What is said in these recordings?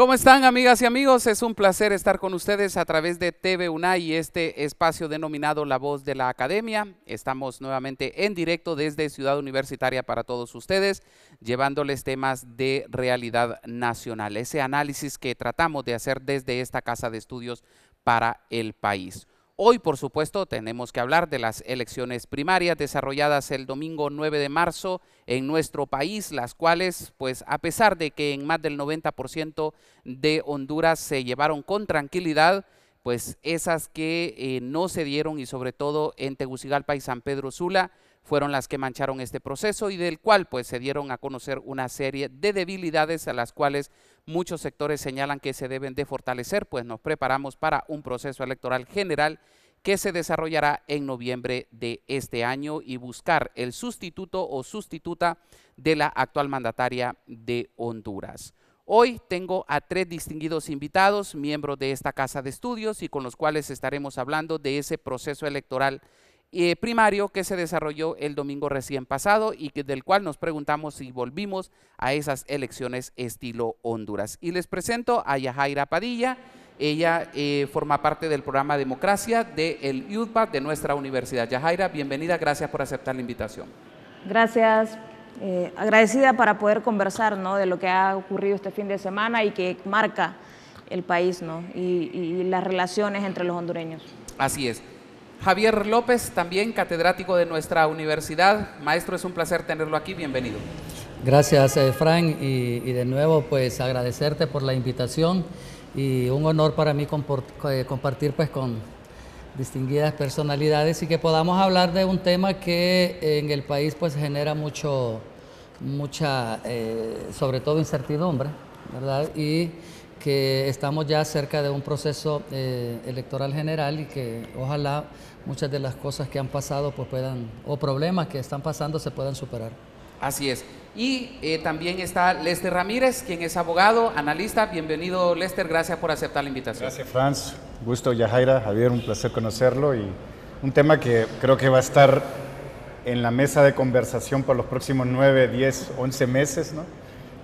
¿Cómo están, amigas y amigos? Es un placer estar con ustedes a través de TV UNAY y este espacio denominado La Voz de la Academia. Estamos nuevamente en directo desde Ciudad Universitaria para todos ustedes, llevándoles temas de realidad nacional, ese análisis que tratamos de hacer desde esta casa de estudios para el país. Hoy, por supuesto, tenemos que hablar de las elecciones primarias desarrolladas el domingo 9 de marzo en nuestro país, las cuales, pues, a pesar de que en más del 90% de Honduras se llevaron con tranquilidad, pues esas que no se dieron, y sobre todo en Tegucigalpa y San Pedro Sula, fueron las que mancharon este proceso y del cual pues se dieron a conocer una serie de debilidades a las cuales muchos sectores señalan que se deben de fortalecer, pues nos preparamos para un proceso electoral general que se desarrollará en noviembre de este año y buscar el sustituto o sustituta de la actual mandataria de Honduras. Hoy tengo a 3 distinguidos invitados, miembros de esta casa de estudios y con los cuales estaremos hablando de ese proceso electoral primario que se desarrolló el domingo recién pasado y del cual nos preguntamos si volvimos a esas elecciones estilo Honduras. Y les presento a Yajaira Padilla. Ella forma parte del programa Democracia del UDPA de nuestra universidad. Yajaira, bienvenida, gracias por aceptar la invitación. Gracias, agradecida para poder conversar, ¿no?, de lo que ha ocurrido este fin de semana y que marca el país, ¿no?, y las relaciones entre los hondureños. Así es. Javier López, también catedrático de nuestra universidad. Maestro, es un placer tenerlo aquí, bienvenido. Gracias, Frank, y de nuevo pues agradecerte por la invitación y un honor para mí compartir pues con distinguidas personalidades y que podamos hablar de un tema que en el país pues genera mucha, sobre todo incertidumbre, ¿verdad? Y que estamos ya cerca de un proceso electoral general y que ojalá muchas de las cosas que han pasado pues o problemas que están pasando se puedan superar. Así es. Y también está Lester Ramírez, quien es abogado, analista. Bienvenido, Lester, gracias por aceptar la invitación. Gracias, Franz. Gusto, Yajaira, Javier, un placer conocerlo y un tema que creo que va a estar en la mesa de conversación por los próximos 9, 10, 11 meses, ¿no?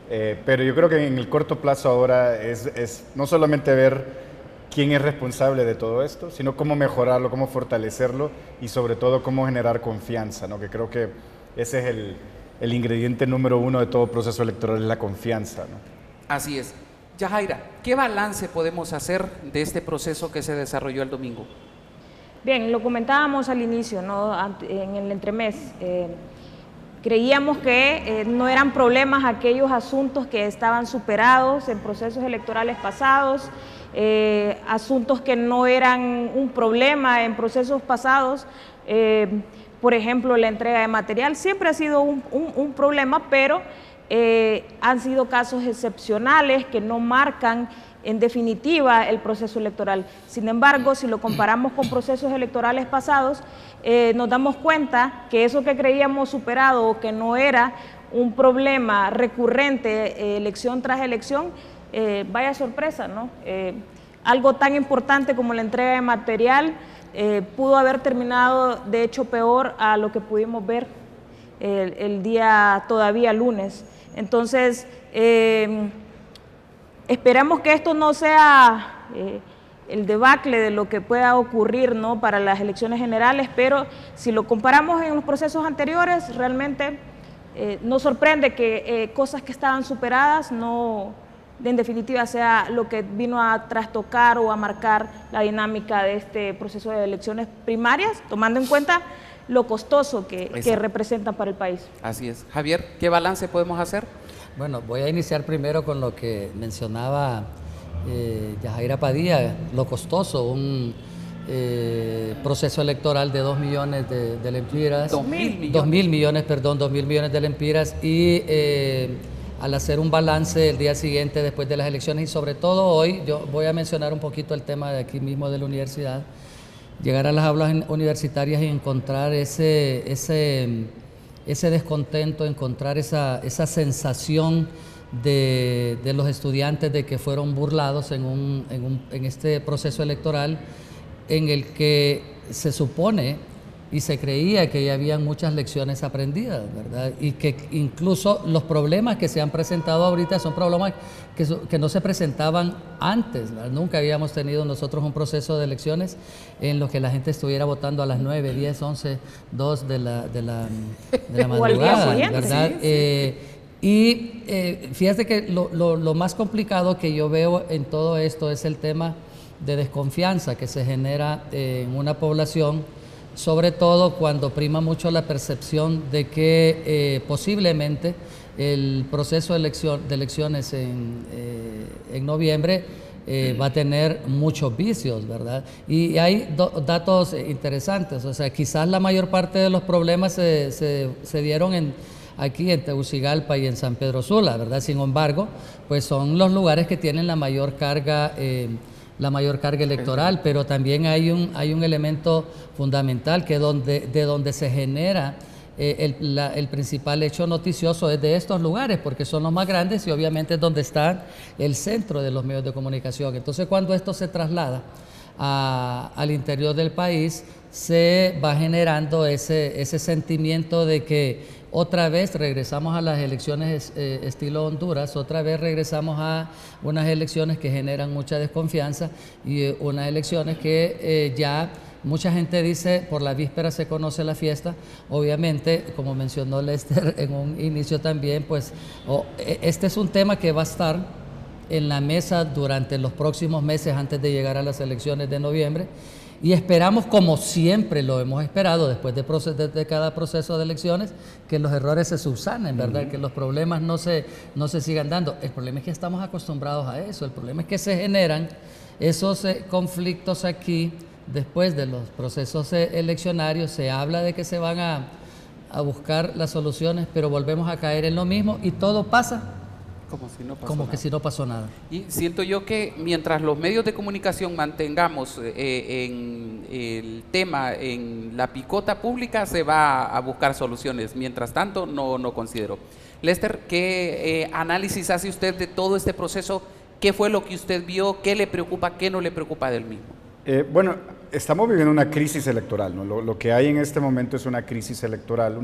Pero yo creo que en el corto plazo ahora es no solamente ver quién es responsable de todo esto, sino cómo mejorarlo, cómo fortalecerlo y sobre todo cómo generar confianza, ¿no? Que creo que ese es el ingrediente número 1 de todo proceso electoral, es la confianza, ¿no? Así es. Yajaira, ¿qué balance podemos hacer de este proceso que se desarrolló el domingo? Bien, lo comentábamos al inicio, ¿no?, en el entremés. Creíamos que no eran problemas aquellos asuntos que estaban superados en procesos electorales pasados, asuntos que no eran un problema en procesos pasados, por ejemplo, la entrega de material siempre ha sido un problema, pero han sido casos excepcionales que no marcan en definitiva el proceso electoral. Sin embargo, si lo comparamos con procesos electorales pasados, nos damos cuenta que eso que creíamos superado o que no era un problema recurrente elección tras elección, vaya sorpresa, ¿no? Algo tan importante como la entrega de material pudo haber terminado de hecho peor a lo que pudimos ver el día todavía lunes. Entonces, esperamos que esto no sea el debacle de lo que pueda ocurrir, ¿no?, para las elecciones generales, pero si lo comparamos en los procesos anteriores, realmente nos sorprende que cosas que estaban superadas no, en definitiva, sea lo que vino a trastocar o a marcar la dinámica de este proceso de elecciones primarias, tomando en cuenta lo costoso que representan para el país. Así es. Javier, ¿qué balance podemos hacer? Bueno, voy a iniciar primero con lo que mencionaba Yajaira Padilla, lo costoso, un proceso electoral de 2 millones de lempiras. 2 mil millones, perdón, 2 mil millones de lempiras y al hacer un balance el día siguiente después de las elecciones y sobre todo hoy, yo voy a mencionar un poquito el tema de aquí mismo de la universidad, llegar a las aulas universitarias y encontrar ese descontento, encontrar esa sensación de los estudiantes de que fueron burlados en este proceso electoral en el que se supone y se creía que ya habían muchas lecciones aprendidas, ¿verdad? Y que incluso los problemas que se han presentado ahorita son problemas que no se presentaban antes, ¿verdad? Nunca habíamos tenido nosotros un proceso de elecciones en los que la gente estuviera votando a las 9, 10, 11, 2 de la madrugada, ¿verdad? Sí, sí. Fíjate que lo más complicado que yo veo en todo esto es el tema de desconfianza que se genera en una población, sobre todo cuando prima mucho la percepción de que posiblemente el proceso de elecciones en noviembre va a tener muchos vicios, ¿verdad? Y hay datos interesantes, o sea, quizás la mayor parte de los problemas se dieron aquí en Tegucigalpa y en San Pedro Sula, ¿verdad? Sin embargo, pues son los lugares que tienen la mayor carga electoral, pero también hay un elemento fundamental que de donde se genera el principal hecho noticioso es de estos lugares, porque son los más grandes y obviamente es donde está el centro de los medios de comunicación. Entonces, cuando esto se traslada al interior del país, se va generando ese sentimiento de que otra vez regresamos a las elecciones estilo Honduras, otra vez regresamos a unas elecciones que generan mucha desconfianza y unas elecciones que ya mucha gente dice por la víspera se conoce la fiesta. Obviamente, como mencionó Lester en un inicio también, pues este es un tema que va a estar en la mesa durante los próximos meses antes de llegar a las elecciones de noviembre. Y esperamos, como siempre lo hemos esperado después de cada proceso de elecciones, que los errores se subsanen, ¿verdad? Que los problemas no se sigan dando. El problema es que estamos acostumbrados a eso. El problema es que se generan esos conflictos aquí después de los procesos eleccionarios. Se habla de que se van a buscar las soluciones, pero volvemos a caer en lo mismo y todo pasa si no pasó nada. Y siento yo que mientras los medios de comunicación mantengamos en el tema en la picota pública, se va a buscar soluciones. Mientras tanto, no considero. Lester, ¿qué análisis hace usted de todo este proceso? ¿Qué fue lo que usted vio? ¿Qué le preocupa? ¿Qué no le preocupa del mismo? Bueno, estamos viviendo una crisis electoral, ¿no? Lo que hay en este momento es una crisis electoral,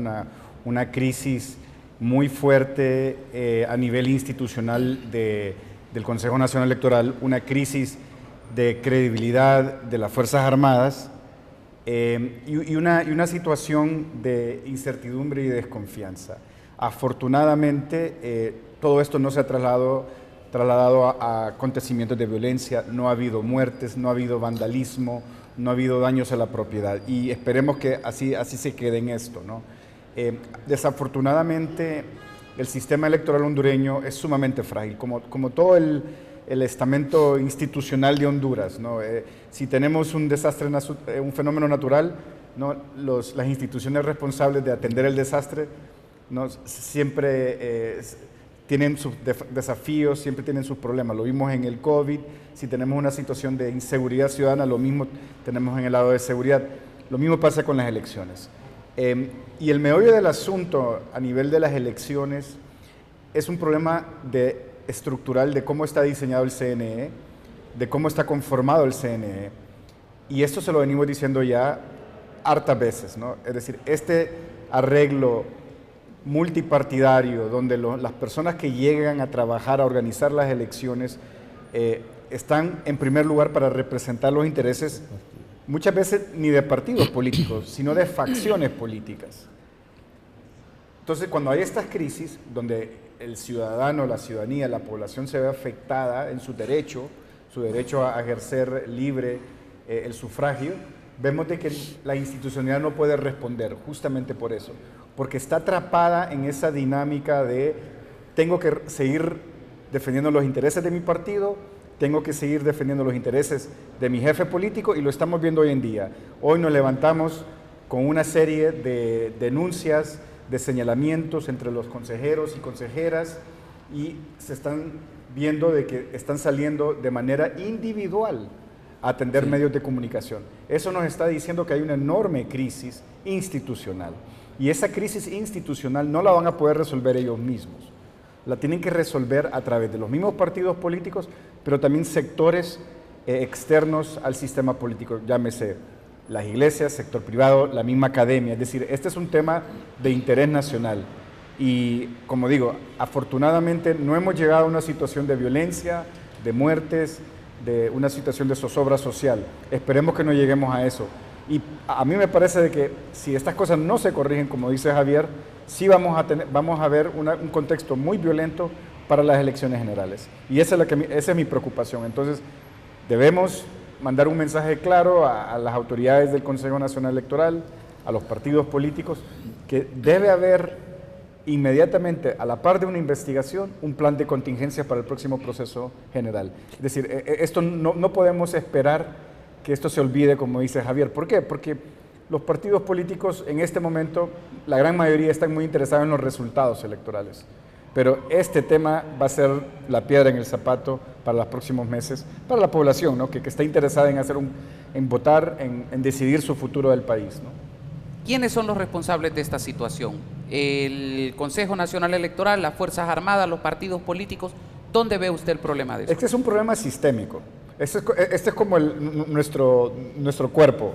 una crisis muy fuerte a nivel institucional del Consejo Nacional Electoral, una crisis de credibilidad de las Fuerzas Armadas y una situación de incertidumbre y desconfianza. Afortunadamente, todo esto no se ha trasladado a acontecimientos de violencia, no ha habido muertes, no ha habido vandalismo, no ha habido daños a la propiedad y esperemos que así se quede en esto, ¿no? Desafortunadamente, el sistema electoral hondureño es sumamente frágil, como todo el estamento institucional de Honduras, ¿no? Si tenemos un desastre, un fenómeno natural, ¿no? Las instituciones responsables de atender el desastre, ¿no? Siempre tienen sus desafíos, siempre tienen sus problemas. Lo vimos en el COVID, si tenemos una situación de inseguridad ciudadana, lo mismo tenemos en el lado de seguridad. Lo mismo pasa con las elecciones. Y el meollo del asunto a nivel de las elecciones es un problema estructural de cómo está diseñado el CNE, de cómo está conformado el CNE. Y esto se lo venimos diciendo ya hartas veces, ¿no? Es decir, este arreglo multipartidario donde las personas que llegan a trabajar, a organizar las elecciones, están en primer lugar para representar los intereses muchas veces ni de partidos políticos, sino de facciones políticas. Entonces, cuando hay estas crisis, donde el ciudadano, la ciudadanía, la población se ve afectada en su derecho a ejercer libre el sufragio, vemos de que la institucionalidad no puede responder justamente por eso, porque está atrapada en esa dinámica de tengo que seguir defendiendo los intereses de mi partido, tengo que seguir defendiendo los intereses de mi jefe político y lo estamos viendo hoy en día. Hoy nos levantamos con una serie de denuncias, de señalamientos entre los consejeros y consejeras y se están viendo de que están saliendo de manera individual a atender medios de comunicación. Eso nos está diciendo que hay una enorme crisis institucional y esa crisis institucional no la van a poder resolver ellos mismos. La tienen que resolver a través de los mismos partidos políticos, pero también sectores externos al sistema político, llámese las iglesias, sector privado, la misma academia. Es decir, este es un tema de interés nacional. Y como digo, afortunadamente no hemos llegado a una situación de violencia, de muertes, de una situación de zozobra social. Esperemos que no lleguemos a eso. Y a mí me parece de que si estas cosas no se corrigen, como dice Javier, sí vamos a ver un contexto muy violento para las elecciones generales. Y esa es mi preocupación. Entonces, debemos mandar un mensaje claro a las autoridades del Consejo Nacional Electoral, a los partidos políticos, que debe haber inmediatamente, a la par de una investigación, un plan de contingencia para el próximo proceso general. Es decir, esto no podemos esperar que esto se olvide, como dice Javier. ¿Por qué? Porque los partidos políticos en este momento, la gran mayoría están muy interesados en los resultados electorales. Pero este tema va a ser la piedra en el zapato para los próximos meses, para la población, ¿no? que está interesada en votar, en decidir su futuro del país, ¿no? ¿Quiénes son los responsables de esta situación? ¿El Consejo Nacional Electoral, las Fuerzas Armadas, los partidos políticos? ¿Dónde ve usted el problema de eso? Este es un problema sistémico. Este es como nuestro cuerpo.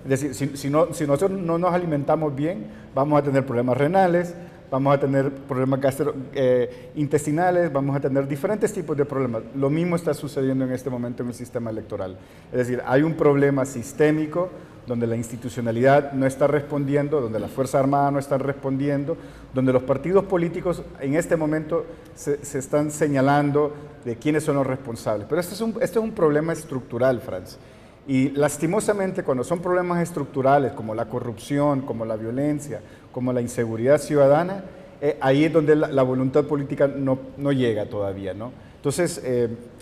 Es decir, si nosotros no nos alimentamos bien, vamos a tener problemas renales, vamos a tener problemas intestinales, vamos a tener diferentes tipos de problemas. Lo mismo está sucediendo en este momento en el sistema electoral. Es decir, hay un problema sistémico donde la institucionalidad no está respondiendo, donde las Fuerzas Armadas no están respondiendo, donde los partidos políticos en este momento se están señalando de quiénes son los responsables. Pero este es un problema estructural, Franz. Y lastimosamente, cuando son problemas estructurales como la corrupción, como la violencia, como la inseguridad ciudadana, ahí es donde la voluntad política no llega todavía, ¿no? Entonces,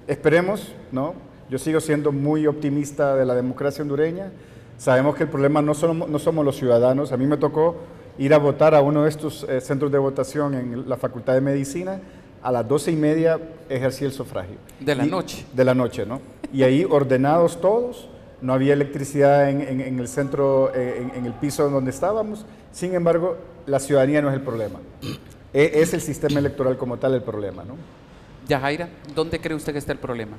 esperemos, ¿no? Yo sigo siendo muy optimista de la democracia hondureña. Sabemos que el problema no somos los ciudadanos. A mí me tocó ir a votar a uno de estos centros de votación en la Facultad de Medicina. A las 12:30 ejercí el sufragio. De la noche. De la noche, ¿no? Y ahí ordenados todos, no había electricidad en el centro, en el piso donde estábamos. Sin embargo, la ciudadanía no es el problema. Es el sistema electoral como tal el problema, ¿no? Yajaira, ¿dónde cree usted que está el problema?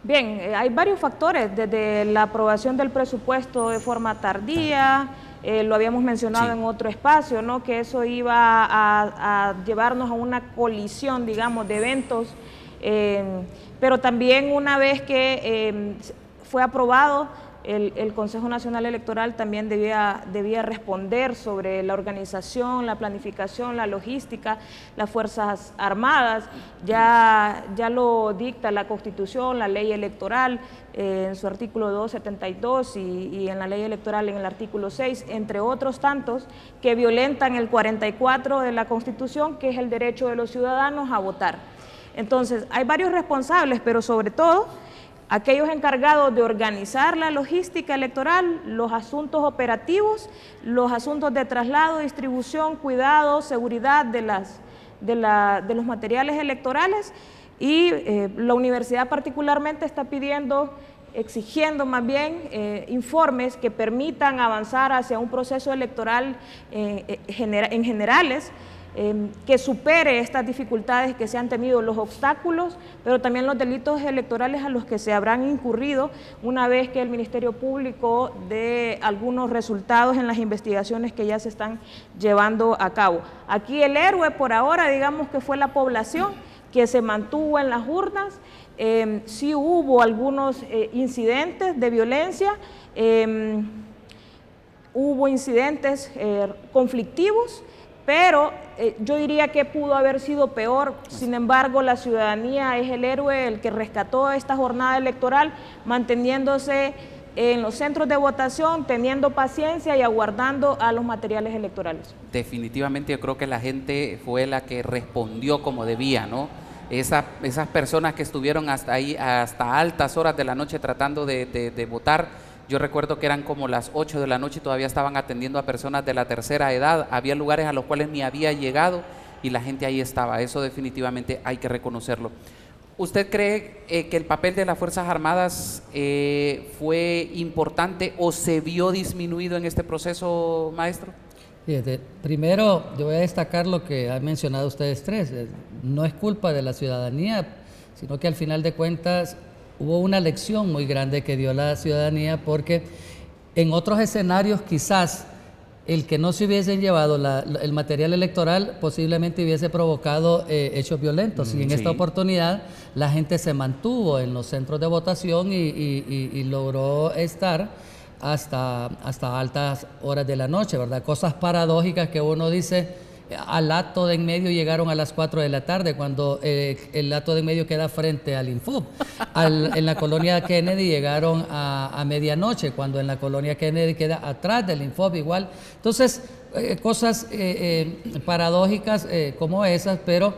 Bien, hay varios factores, desde la aprobación del presupuesto de forma tardía, lo habíamos mencionado en otro espacio, ¿no? Que eso iba a llevarnos a una colisión, digamos, de eventos, pero también una vez que fue aprobado, el Consejo Nacional Electoral también debía responder sobre la organización, la planificación, la logística, las Fuerzas Armadas. Ya lo dicta la Constitución, la ley electoral en su artículo 272 y en la ley electoral en el artículo 6, entre otros tantos que violentan el 44 de la Constitución, que es el derecho de los ciudadanos a votar. Entonces, hay varios responsables, pero sobre todo aquellos encargados de organizar la logística electoral, los asuntos operativos, los asuntos de traslado, distribución, cuidado, seguridad de los materiales electorales, y la universidad particularmente está exigiendo más bien informes que permitan avanzar hacia un proceso electoral en generales, que supere estas dificultades que se han tenido, los obstáculos, pero también los delitos electorales a los que se habrán incurrido una vez que el Ministerio Público dé algunos resultados en las investigaciones que ya se están llevando a cabo. Aquí el héroe por ahora, digamos que fue la población que se mantuvo en las urnas. Sí hubo algunos incidentes de violencia, hubo incidentes conflictivos, pero yo diría que pudo haber sido peor. Sin embargo, la ciudadanía es el héroe, el que rescató esta jornada electoral, manteniéndose en los centros de votación, teniendo paciencia y aguardando a los materiales electorales. Definitivamente yo creo que la gente fue la que respondió como debía, ¿no? Esas personas que estuvieron hasta altas horas de la noche tratando de votar. Yo recuerdo que eran como las 8 de la noche y todavía estaban atendiendo a personas de la tercera edad. Había lugares a los cuales ni había llegado y la gente ahí estaba. Eso definitivamente hay que reconocerlo. ¿Usted cree que el papel de las Fuerzas Armadas fue importante o se vio disminuido en este proceso, maestro? Fíjate, primero yo voy a destacar lo que han mencionado ustedes tres. No es culpa de la ciudadanía, sino que al final de cuentas hubo una lección muy grande que dio la ciudadanía, porque En otros escenarios quizás el que no se hubiesen llevado el material electoral posiblemente hubiese provocado hechos violentos. Y en esta oportunidad la gente se mantuvo en los centros de votación y logró estar hasta altas horas de la noche, ¿verdad? Cosas paradójicas que uno dice, al acto de en medio llegaron a las 4 de la tarde, cuando el acto de en medio queda frente al Infob. En la colonia Kennedy llegaron a medianoche, cuando en la colonia Kennedy queda atrás del Infob igual. Entonces, cosas paradójicas como esas, pero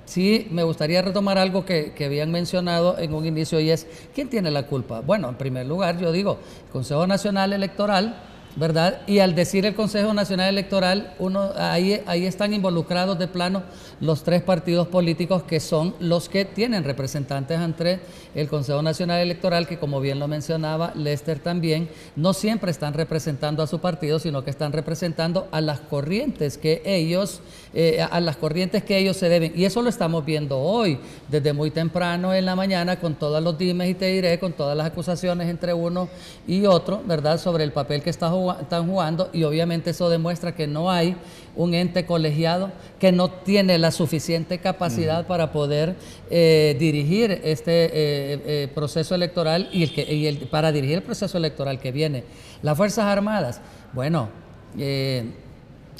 sí me gustaría retomar algo que habían mencionado en un inicio, y es, ¿quién tiene la culpa? Bueno, en primer lugar, yo digo, el Consejo Nacional Electoral, ¿verdad? Y al decir el Consejo Nacional Electoral, ahí están involucrados de plano los 3 partidos políticos que son los que tienen representantes ante el Consejo Nacional Electoral, que como bien lo mencionaba Lester también, no siempre están representando a su partido, sino que están representando a las corrientes que ellos se deben. Y eso lo estamos viendo hoy, desde muy temprano en la mañana, con todos los dimes y te diré, con todas las acusaciones entre uno y otro, ¿verdad?, sobre el papel que están jugando, y obviamente eso demuestra que no hay un ente colegiado, que no tiene la suficiente capacidad para poder dirigir este proceso electoral para dirigir el proceso electoral que viene. Las Fuerzas Armadas, bueno,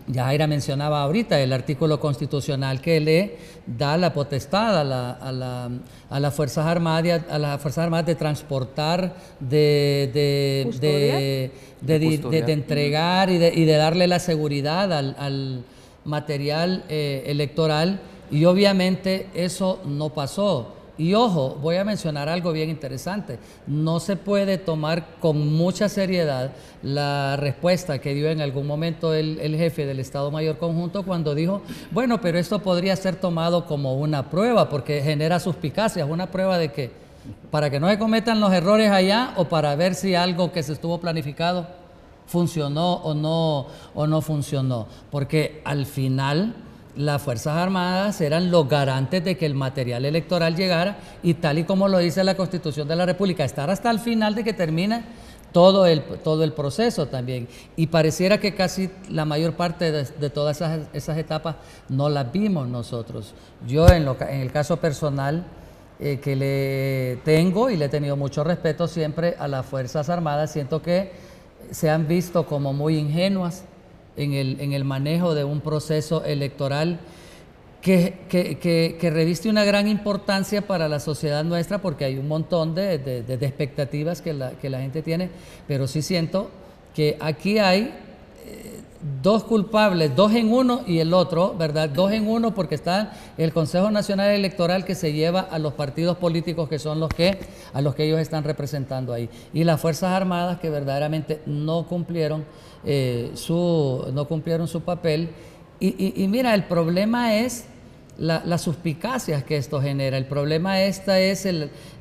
Yajaira mencionaba ahorita el artículo constitucional que le da la potestad a las Fuerzas Armadas de transportar, de entregar y de darle la seguridad al material electoral, y obviamente eso no pasó. Y ojo, voy a mencionar algo bien interesante. No se puede tomar con mucha seriedad la respuesta que dio en algún momento el jefe del Estado Mayor Conjunto cuando dijo, bueno, pero esto podría ser tomado como una prueba porque genera suspicacias. ¿Una prueba de qué? ¿Para que no se cometan los errores allá o para ver si algo que se estuvo planificado funcionó o no funcionó? Porque al final las Fuerzas Armadas eran los garantes de que el material electoral llegara, y tal y como lo dice la Constitución de la República, estar hasta el final de que termine todo el proceso también. Y pareciera que casi la mayor parte de todas esas etapas no las vimos nosotros. Yo en el caso personal que le tengo y le he tenido mucho respeto siempre a las Fuerzas Armadas, siento que se han visto como muy ingenuas en el manejo de un proceso electoral que reviste una gran importancia para la sociedad nuestra, porque hay un montón de expectativas que la gente tiene, pero sí siento que aquí hay 2 culpables, 2 en uno y el otro, ¿verdad? 2 en uno, porque está el Consejo Nacional Electoral, que se lleva a los partidos políticos que son a los que ellos están representando ahí, y las Fuerzas Armadas, que verdaderamente no cumplieron su papel. Y mira, el problema es las suspicacias que esto genera. El problema es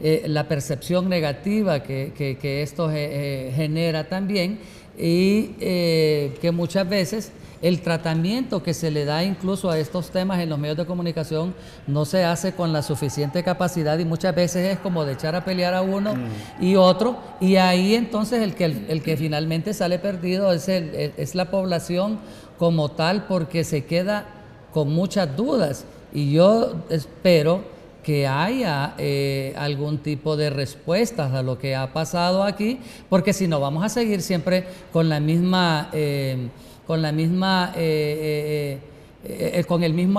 la percepción negativa que esto genera también, y que muchas veces el tratamiento que se le da incluso a estos temas en los medios de comunicación no se hace con la suficiente capacidad, y muchas veces es como de echar a pelear a uno y otro, y ahí entonces el que finalmente sale perdido es la población como tal, porque se queda con muchas dudas. Y yo espero que haya algún tipo de respuestas a lo que ha pasado aquí, porque si no vamos a seguir siempre con el mismo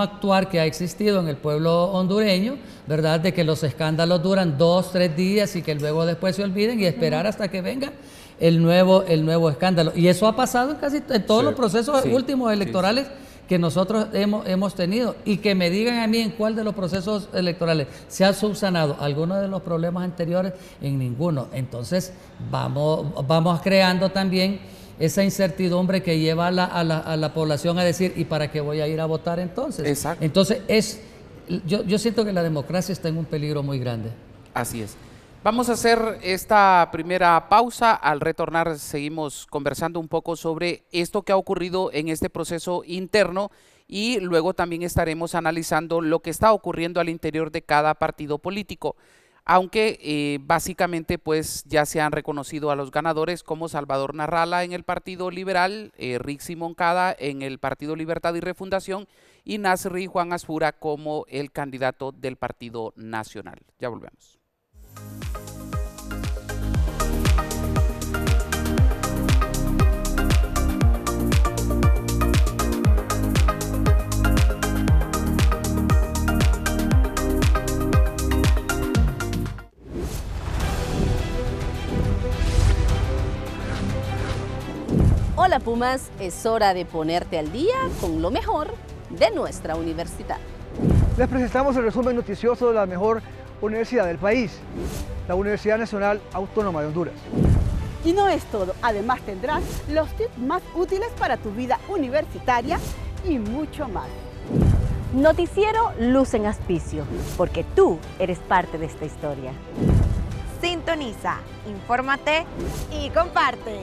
actuar que ha existido en el pueblo hondureño, ¿verdad? De que los escándalos duran 2, 3 días y que luego después se olviden, y esperar hasta que venga el nuevo escándalo. Y eso ha pasado en todos los procesos últimos electorales que nosotros hemos tenido, y que me digan a mí en cuál de los procesos electorales se ha subsanado alguno de los problemas anteriores, en ninguno. Entonces vamos creando también esa incertidumbre que lleva a la población a decir, ¿y para qué voy a ir a votar entonces? Exacto. Entonces yo siento que la democracia está en un peligro muy grande. Así es. Vamos a hacer esta primera pausa. Al retornar seguimos conversando un poco sobre esto que ha ocurrido en este proceso interno, y luego también estaremos analizando lo que está ocurriendo al interior de cada partido político. aunque básicamente pues ya se han reconocido a los ganadores como Salvador Narrala en el Partido Liberal, Rixi Moncada en el Partido Libertad y Refundación y Nasri Juan Asfura como el candidato del Partido Nacional. Ya volvemos. Hola Pumas, es hora de ponerte al día con lo mejor de nuestra universidad. Les presentamos el resumen noticioso de la mejor universidad del país, la Universidad Nacional Autónoma de Honduras. Y no es todo, además tendrás los tips más útiles para tu vida universitaria y mucho más. Noticiero Luz en Aspicio, porque tú eres parte de esta historia. Sintoniza, infórmate y comparte.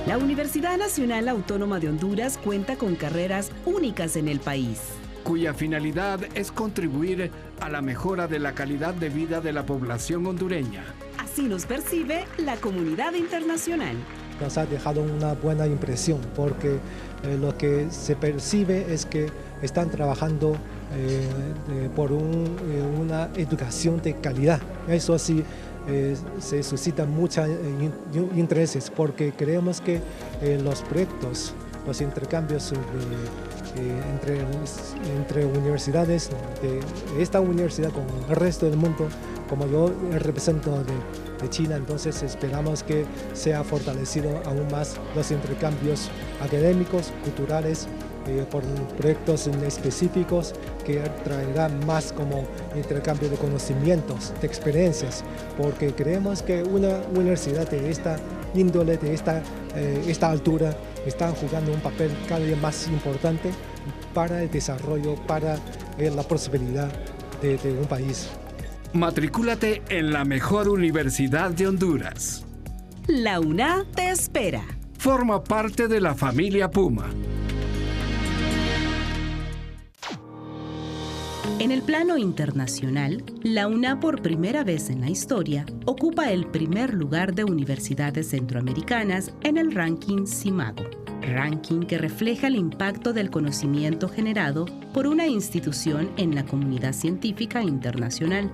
La Universidad Nacional Autónoma de Honduras cuenta con carreras únicas en el país, cuya finalidad es contribuir a la mejora de la calidad de vida de la población hondureña. Así nos percibe la comunidad internacional. Nos ha dejado una buena impresión porque lo que se percibe es que están trabajando por una educación de calidad. Eso sí, se suscitan muchos intereses porque creemos que los proyectos, los intercambios entre universidades de esta universidad con el resto del mundo, como yo represento de China, entonces esperamos que sea fortalecido aún más los intercambios académicos, culturales, por proyectos específicos que traerán más como intercambio de conocimientos, de experiencias, porque creemos que una universidad de esta índole, de esta altura, están jugando un papel cada día más importante para el desarrollo, para la prosperidad de un país. Matricúlate en la mejor universidad de Honduras. La UNA te espera. Forma parte de la familia Puma. En el plano internacional, la UNA por primera vez en la historia ocupa el primer lugar de universidades centroamericanas en el ranking CIMAGO, ranking que refleja el impacto del conocimiento generado por una institución en la comunidad científica internacional.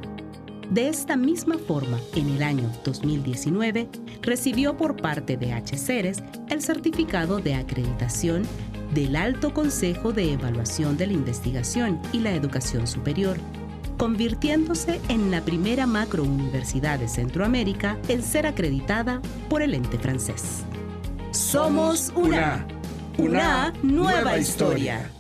De esta misma forma, en el año 2019, recibió por parte de HCERES el certificado de acreditación del Alto Consejo de Evaluación de la Investigación y la Educación Superior, convirtiéndose en la primera macrouniversidad de Centroamérica en ser acreditada por el ente francés. Somos UNA. UNA, nueva historia.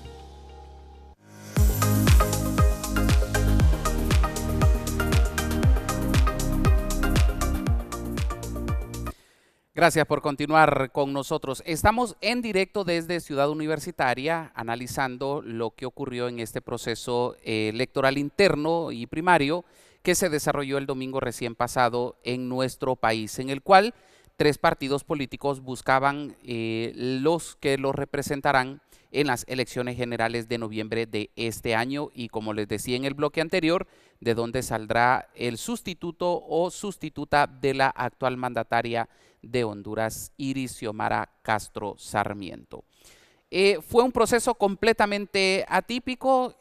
Gracias por continuar con nosotros. Estamos en directo desde Ciudad Universitaria analizando lo que ocurrió en este proceso electoral interno y primario que se desarrolló el domingo recién pasado en nuestro país, en el cual 3 partidos políticos buscaban los que los representarán en las elecciones generales de noviembre de este año y, como les decía en el bloque anterior, de donde saldrá el sustituto o sustituta de la actual mandataria de Honduras, Iris Xiomara Castro Sarmiento. Fue un proceso completamente atípico,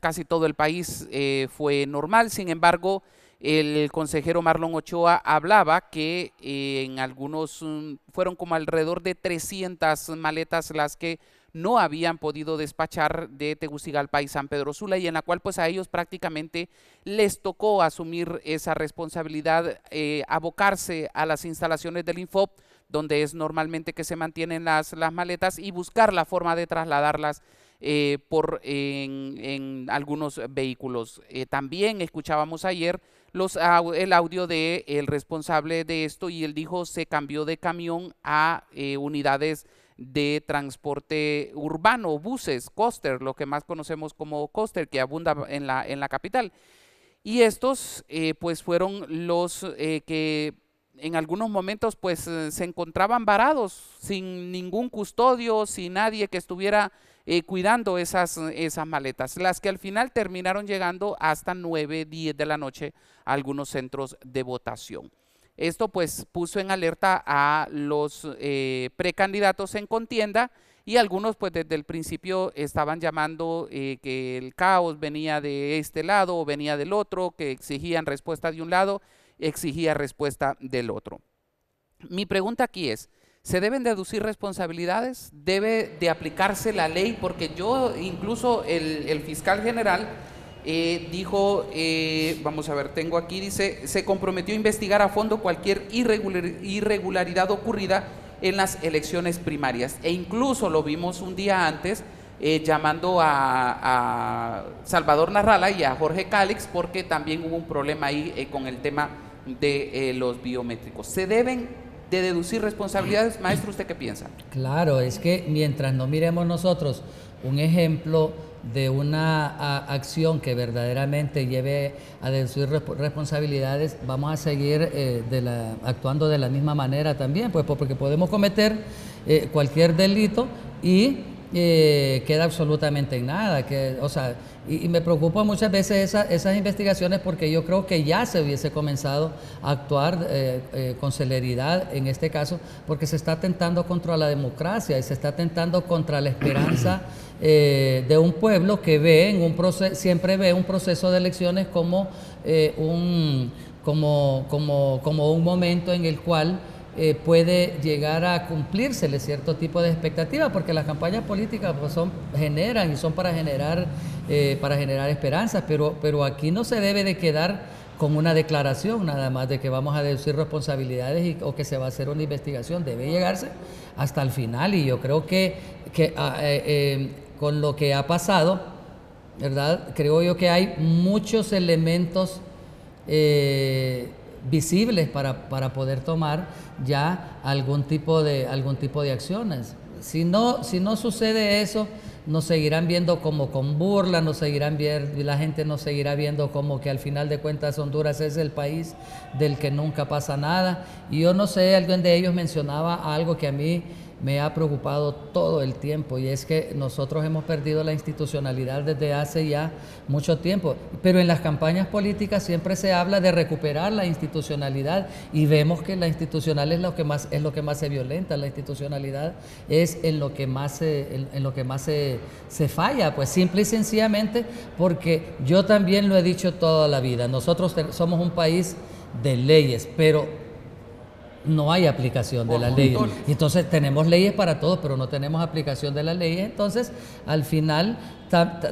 casi todo el país fue normal. Sin embargo, el consejero Marlon Ochoa hablaba que en algunos fueron como alrededor de 300 maletas las que no habían podido despachar de Tegucigalpa y San Pedro Sula, y en la cual pues a ellos prácticamente les tocó asumir esa responsabilidad, abocarse a las instalaciones del Infop, donde es normalmente que se mantienen las maletas, y buscar la forma de trasladarlas en algunos vehículos. También escuchábamos ayer el audio del responsable de esto, y él dijo se cambió de camión a unidades de transporte urbano, buses, coaster, lo que más conocemos como coaster, que abunda en la capital. Y estos pues fueron los que en algunos momentos pues se encontraban varados, sin ningún custodio, sin nadie que estuviera cuidando esas maletas, las que al final terminaron llegando hasta 9, 10 de la noche a algunos centros de votación. Esto pues puso en alerta a los precandidatos en contienda, y algunos pues desde el principio estaban llamando que el caos venía de este lado o venía del otro, que exigían respuesta de un lado, exigía respuesta del otro. Mi pregunta aquí es, ¿se deben deducir responsabilidades? ¿Debe de aplicarse la ley? Porque incluso el fiscal general dijo, vamos a ver, tengo aquí, dice, se comprometió a investigar a fondo cualquier irregularidad ocurrida en las elecciones primarias, e incluso lo vimos un día antes llamando a Salvador Narrala y a Jorge Cálix, porque también hubo un problema ahí con el tema de los biométricos. ¿Se deben de deducir responsabilidades? Maestro, ¿usted qué piensa? Claro, es que mientras no miremos nosotros un ejemplo de una acción que verdaderamente lleve a deducir responsabilidades, vamos a seguir actuando de la misma manera también, pues porque podemos cometer cualquier delito y queda absolutamente en nada. Y me preocupa muchas veces esas investigaciones, porque yo creo que ya se hubiese comenzado a actuar con celeridad en este caso, porque se está atentando contra la democracia y se está atentando contra la esperanza de un pueblo que siempre ve un proceso de elecciones como un momento en el cual puede llegar a cumplírsele cierto tipo de expectativa, porque las campañas políticas pues generan para generar esperanzas, pero aquí no se debe de quedar como una declaración nada más de que vamos a deducir responsabilidades o que se va a hacer una investigación. Debe llegarse hasta el final, y yo creo que con lo que ha pasado, ¿verdad? Creo yo que hay muchos elementos visibles para poder tomar ya algún tipo de acciones. Si no sucede eso, nos seguirán viendo como con burla, la gente nos seguirá viendo como que al final de cuentas Honduras es el país del que nunca pasa nada. Y yo no sé, alguien de ellos mencionaba algo que a mí me ha preocupado todo el tiempo, y es que nosotros hemos perdido la institucionalidad desde hace ya mucho tiempo, pero en las campañas políticas siempre se habla de recuperar la institucionalidad, y vemos que la institucional es lo que más se violenta. La institucionalidad es en lo que más se falla, pues simple y sencillamente porque yo también lo he dicho toda la vida, nosotros somos un país de leyes, pero no hay aplicación de las leyes. Entonces tenemos leyes para todos, pero no tenemos aplicación de las leyes. Entonces al final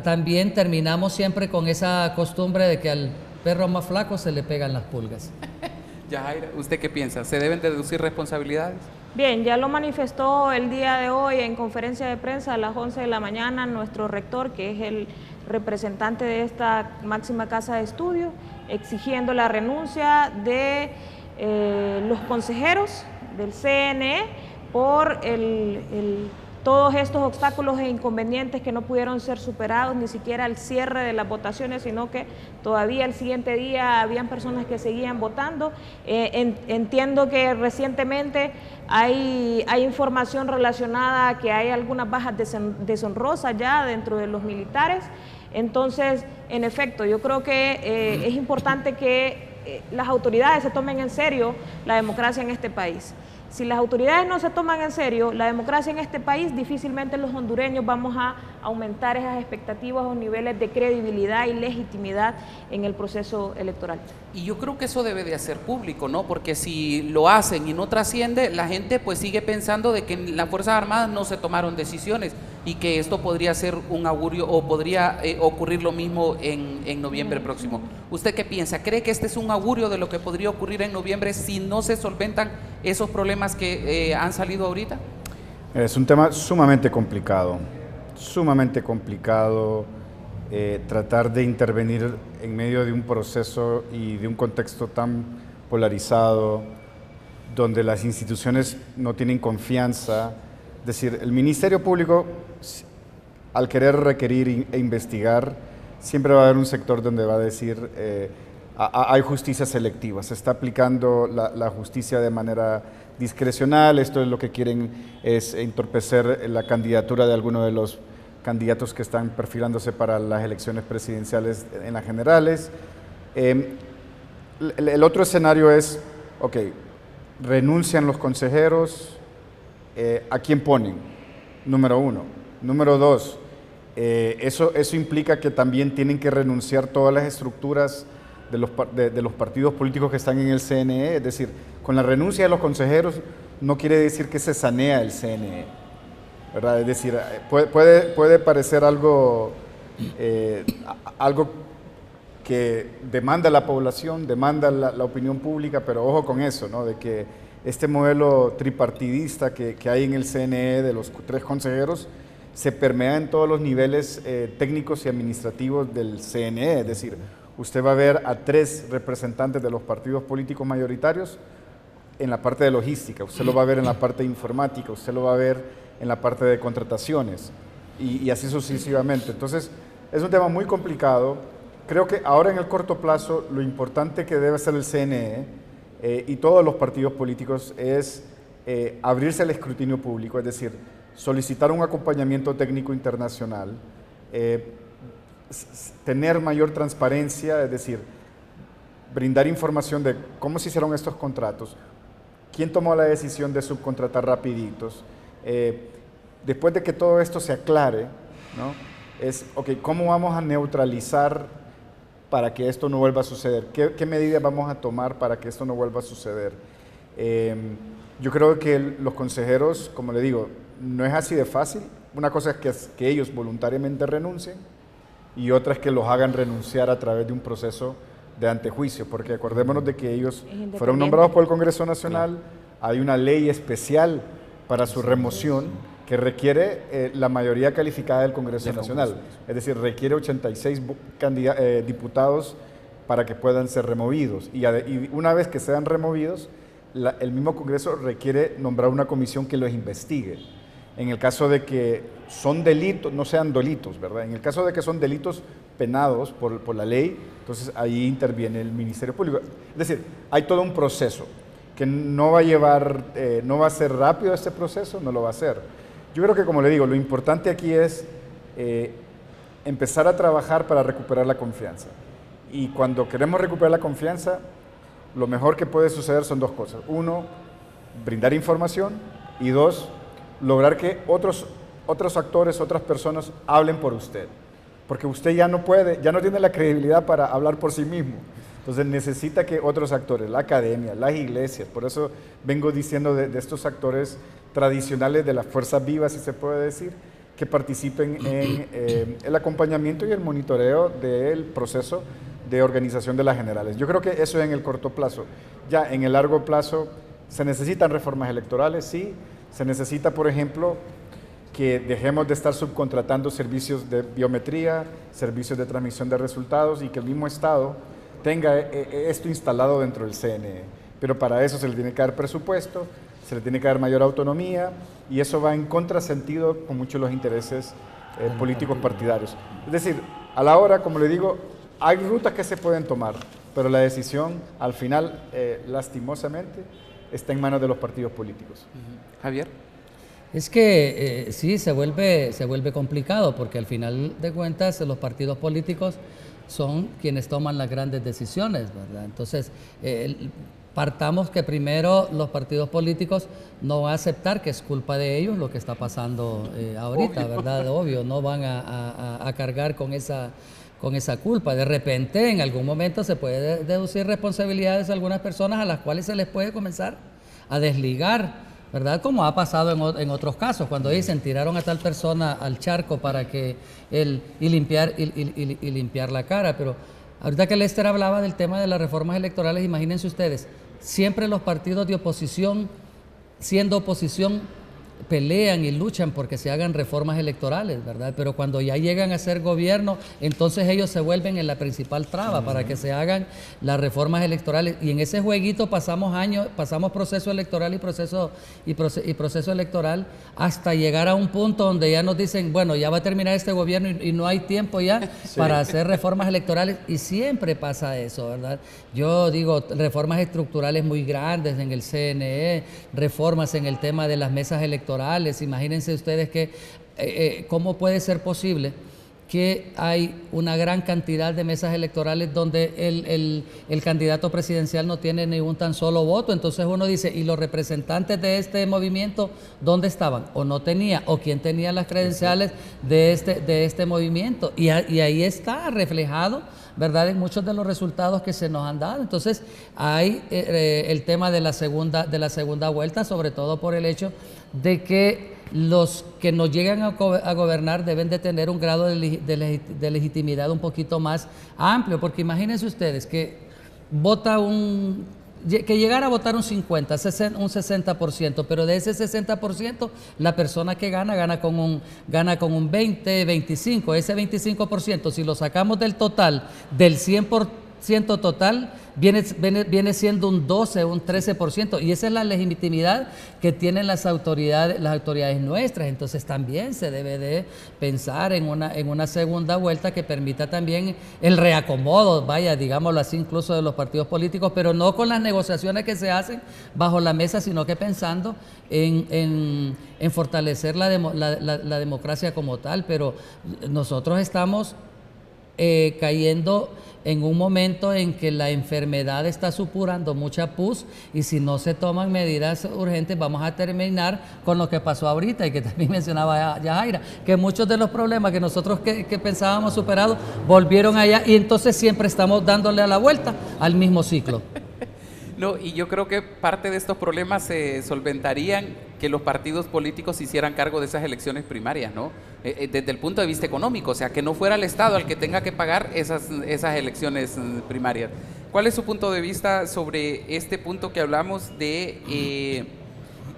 también terminamos siempre con esa costumbre de que al perro más flaco se le pegan las pulgas. Yajaira, ¿usted qué piensa? ¿Se deben deducir responsabilidades? Bien, ya lo manifestó el día de hoy en conferencia de prensa a las 11 de la mañana nuestro rector, que es el representante de esta máxima casa de estudio, exigiendo la renuncia de los consejeros del CNE por todos estos obstáculos e inconvenientes que no pudieron ser superados, ni siquiera el cierre de las votaciones, sino que todavía el siguiente día habían personas que seguían votando. Entiendo que recientemente hay información relacionada a que hay algunas bajas deshonrosas ya dentro de los militares. Entonces, en efecto, yo creo que es importante que las autoridades se tomen en serio la democracia en este país. Si las autoridades no se toman en serio la democracia en este país, difícilmente los hondureños vamos a aumentar esas expectativas o niveles de credibilidad y legitimidad en el proceso electoral. Y yo creo que eso debe de hacer público, ¿no? Porque si lo hacen y no trasciende, la gente pues sigue pensando de que en las Fuerzas Armadas no se tomaron decisiones. y que esto podría ser un augurio o podría ocurrir lo mismo en noviembre próximo. ¿Usted qué piensa? ¿Cree que este es un augurio de lo que podría ocurrir en noviembre si no se solventan esos problemas que han salido ahorita? Es un tema sumamente complicado tratar de intervenir en medio de un proceso y de un contexto tan polarizado, donde las instituciones no tienen confianza. Es decir, el Ministerio Público, al querer requerir e investigar, siempre va a haber un sector donde va a decir hay justicia selectiva, se está aplicando la justicia de manera discrecional, esto es lo que quieren es entorpecer la candidatura de alguno de los candidatos que están perfilándose para las elecciones presidenciales en las generales. El otro escenario es, ok, renuncian los consejeros, ¿a quién ponen? Número uno. Número dos, eso implica que también tienen que renunciar todas las estructuras de los partidos políticos que están en el CNE, es decir, con la renuncia de los consejeros no quiere decir que se sanea el CNE, ¿verdad? Es decir, puede parecer algo que demanda la población, demanda la opinión pública, pero ojo con eso, ¿no? De que este modelo tripartidista que hay en el CNE de los 3 consejeros se permea en todos los niveles técnicos y administrativos del CNE, es decir, usted va a ver a 3 representantes de los partidos políticos mayoritarios en la parte de logística, usted lo va a ver en la parte de informática, usted lo va a ver en la parte de contrataciones y así sucesivamente. Entonces, es un tema muy complicado. Creo que ahora en el corto plazo lo importante que debe hacer el CNE y todos los partidos políticos es abrirse al escrutinio público, es decir, solicitar un acompañamiento técnico internacional, tener mayor transparencia, es decir, brindar información de cómo se hicieron estos contratos, quién tomó la decisión de subcontratar rapiditos. Después de que todo esto se aclare, ¿no? Es, ok, ¿cómo vamos a neutralizar para que esto no vuelva a suceder? ¿Qué medidas vamos a tomar para que esto no vuelva a suceder? Yo creo que los consejeros, como le digo, no es así de fácil. Una cosa es que ellos voluntariamente renuncien y otra es que los hagan renunciar a través de un proceso de antejuicio, porque acordémonos de que ellos fueron nombrados por el Congreso Nacional, hay una ley especial para su remoción que requiere la mayoría calificada del Congreso Nacional, es decir, requiere 86 diputados para que puedan ser removidos y una vez que sean removidos, el mismo Congreso requiere nombrar una comisión que los investigue. En el caso de que son delitos, no sean delitos, ¿verdad? En el caso de que son delitos penados por la ley, entonces ahí interviene el Ministerio Público. Es decir, hay todo un proceso que no va a llevar, no va a ser rápido este proceso, no lo va a hacer. Yo creo que, como le digo, lo importante aquí es empezar a trabajar para recuperar la confianza. Y cuando queremos recuperar la confianza, lo mejor que puede suceder son 2 cosas. 1, brindar información y 2, lograr que otros actores, otras personas hablen por usted. Porque usted ya no tiene la credibilidad para hablar por sí mismo. Entonces necesita que otros actores, la academia, las iglesias, por eso vengo diciendo de estos actores tradicionales de las fuerzas vivas, si se puede decir, que participen en el acompañamiento y el monitoreo del proceso de organización de las generales. Yo creo que eso es en el corto plazo. Ya en el largo plazo se necesitan reformas electorales, sí. Se necesita, por ejemplo, que dejemos de estar subcontratando servicios de biometría, servicios de transmisión de resultados y que el mismo Estado tenga esto instalado dentro del CNE. Pero para eso se le tiene que dar presupuesto, se le tiene que dar mayor autonomía y eso va en contrasentido con muchos de los intereses políticos partidarios. Es decir, a la hora, como le digo, hay rutas que se pueden tomar, pero la decisión al final, lastimosamente, está en manos de los partidos políticos. Javier. Es que sí, se vuelve complicado porque al final de cuentas los partidos políticos son quienes toman las grandes decisiones, ¿verdad? Entonces, partamos que primero los partidos políticos no van a aceptar que es culpa de ellos lo que está pasando ahorita, obvio. ¿Verdad? Obvio, no van a cargar con esa culpa. De repente, en algún momento se puede deducir responsabilidades de algunas personas a las cuales se les puede comenzar a desligar ¿verdad? Como ha pasado en otros casos, cuando dicen tiraron a tal persona al charco para que limpiar la cara. Pero ahorita que Lester hablaba del tema de las reformas electorales, imagínense ustedes, siempre los partidos de oposición, siendo oposición, pelean y luchan porque se hagan reformas electorales, ¿verdad? Pero cuando ya llegan a ser gobierno, entonces ellos se vuelven en la principal traba para que se hagan las reformas electorales. Y en ese jueguito pasamos años, pasamos proceso electoral y proceso electoral hasta llegar a un punto donde ya nos dicen, bueno, ya va a terminar este gobierno y no hay tiempo ya para hacer reformas electorales, y siempre pasa eso, ¿verdad? Yo digo, reformas estructurales muy grandes en el CNE, reformas en el tema de las mesas electorales. Imagínense ustedes que cómo puede ser posible que hay una gran cantidad de mesas electorales donde el candidato presidencial no tiene ni un tan solo voto. Entonces uno dice, ¿y los representantes de este movimiento dónde estaban? ¿O no tenía? ¿O quién tenía las credenciales de este movimiento? Y ahí está reflejado, ¿verdad?, en muchos de los resultados que se nos han dado. Entonces hay el tema de la segunda vuelta, sobre todo por el hecho de que los que nos llegan a gobernar deben de tener un grado de legitimidad un poquito más amplio, porque imagínense ustedes que llegara a votar un 60%, pero de ese 60%, la persona que gana con un 20, 25, ese 25%, si lo sacamos del total, del 100% total, viene siendo un 12, un 13%, y esa es la legitimidad que tienen las autoridades nuestras. Entonces también se debe de pensar en una segunda vuelta que permita también el reacomodo, digámoslo así, incluso de los partidos políticos, pero no con las negociaciones que se hacen bajo la mesa, sino que pensando en fortalecer la democracia como tal. Pero nosotros estamos cayendo en un momento en que la enfermedad está supurando mucha pus, y si no se toman medidas urgentes vamos a terminar con lo que pasó ahorita, y que también mencionaba Yajaira, que muchos de los problemas que nosotros que pensábamos superados volvieron allá, y entonces siempre estamos dándole a la vuelta al mismo ciclo. No, y yo creo que parte de estos problemas se solventarían que los partidos políticos se hicieran cargo de esas elecciones primarias, ¿no? Desde el punto de vista económico, o sea, que no fuera el Estado el que tenga que pagar esas elecciones primarias. ¿Cuál es su punto de vista sobre este punto que hablamos de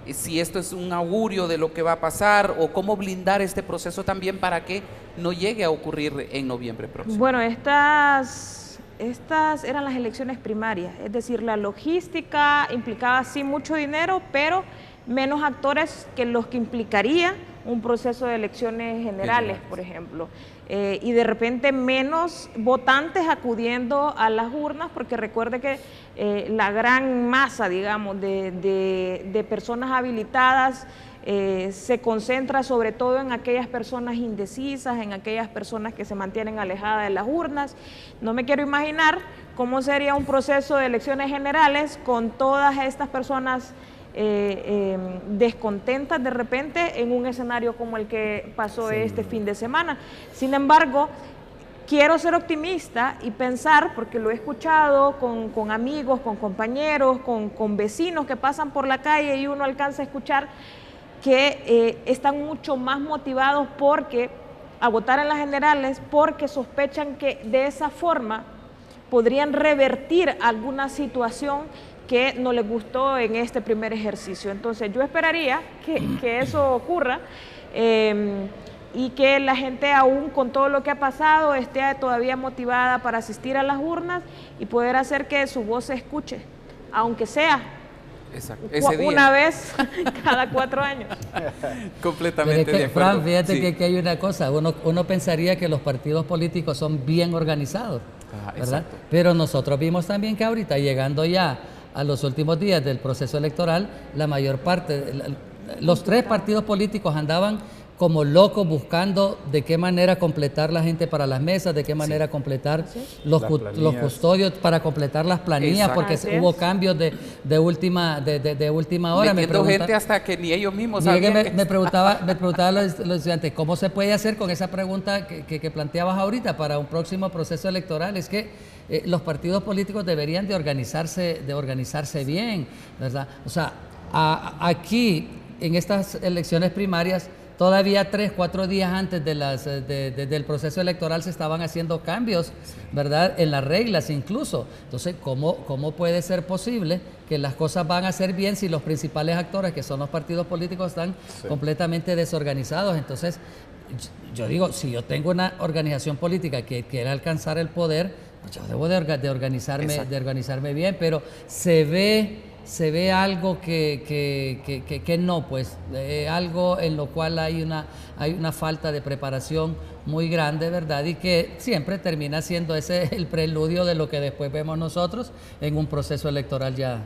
si esto es un augurio de lo que va a pasar, o cómo blindar este proceso también para que no llegue a ocurrir en noviembre próximo? Bueno, estas eran las elecciones primarias, es decir, la logística implicaba sí mucho dinero, pero menos actores que los que implicaría un proceso de elecciones generales, por ejemplo, y de repente menos votantes acudiendo a las urnas, porque recuerde que la gran masa, digamos, de personas habilitadas se concentra sobre todo en aquellas personas indecisas, en aquellas personas que se mantienen alejadas de las urnas. No me quiero imaginar cómo sería un proceso de elecciones generales con todas estas personas descontentas de repente en un escenario como el que pasó este fin de semana. Sin embargo, quiero ser optimista y pensar, porque lo he escuchado con amigos, con compañeros, con vecinos que pasan por la calle, y uno alcanza a escuchar que están mucho más motivados a votar en las generales, porque sospechan que de esa forma podrían revertir alguna situación que no les gustó en este primer ejercicio. Entonces yo esperaría que eso ocurra, y que la gente, aún con todo lo que ha pasado, esté todavía motivada para asistir a las urnas y poder hacer que su voz se escuche, aunque sea una vez cada 4 años. Completamente de acuerdo. Fran, fíjate que hay una cosa, uno pensaría que los partidos políticos son bien organizados, ¿verdad? Pero nosotros vimos también que ahorita, llegando ya a los últimos días del proceso electoral, la mayor parte, los 3 partidos políticos andaban como locos buscando de qué manera completar la gente para las mesas, de qué manera completar los custodios, para completar las planillas, porque hubo cambios de última hora. Metiendo gente hasta que ni ellos mismos sabían. Me preguntaba los estudiantes, ¿cómo se puede hacer con esa pregunta que planteabas ahorita para un próximo proceso electoral? Es que los partidos políticos deberían de organizarse bien, ¿verdad? O sea, Aquí, en estas elecciones primarias, todavía 3, 4 días antes del proceso electoral se estaban haciendo cambios, ¿verdad?, en las reglas incluso. Entonces, ¿cómo puede ser posible que las cosas van a ser bien si los principales actores, que son los partidos políticos, están completamente desorganizados? Entonces, yo digo, si yo tengo una organización política que quiere alcanzar el poder, pues yo debo de organizarme bien, pero se ve algo que no, pues, algo en lo cual hay una falta de preparación muy grande, ¿verdad? Y que siempre termina siendo ese el preludio de lo que después vemos nosotros en un proceso electoral ya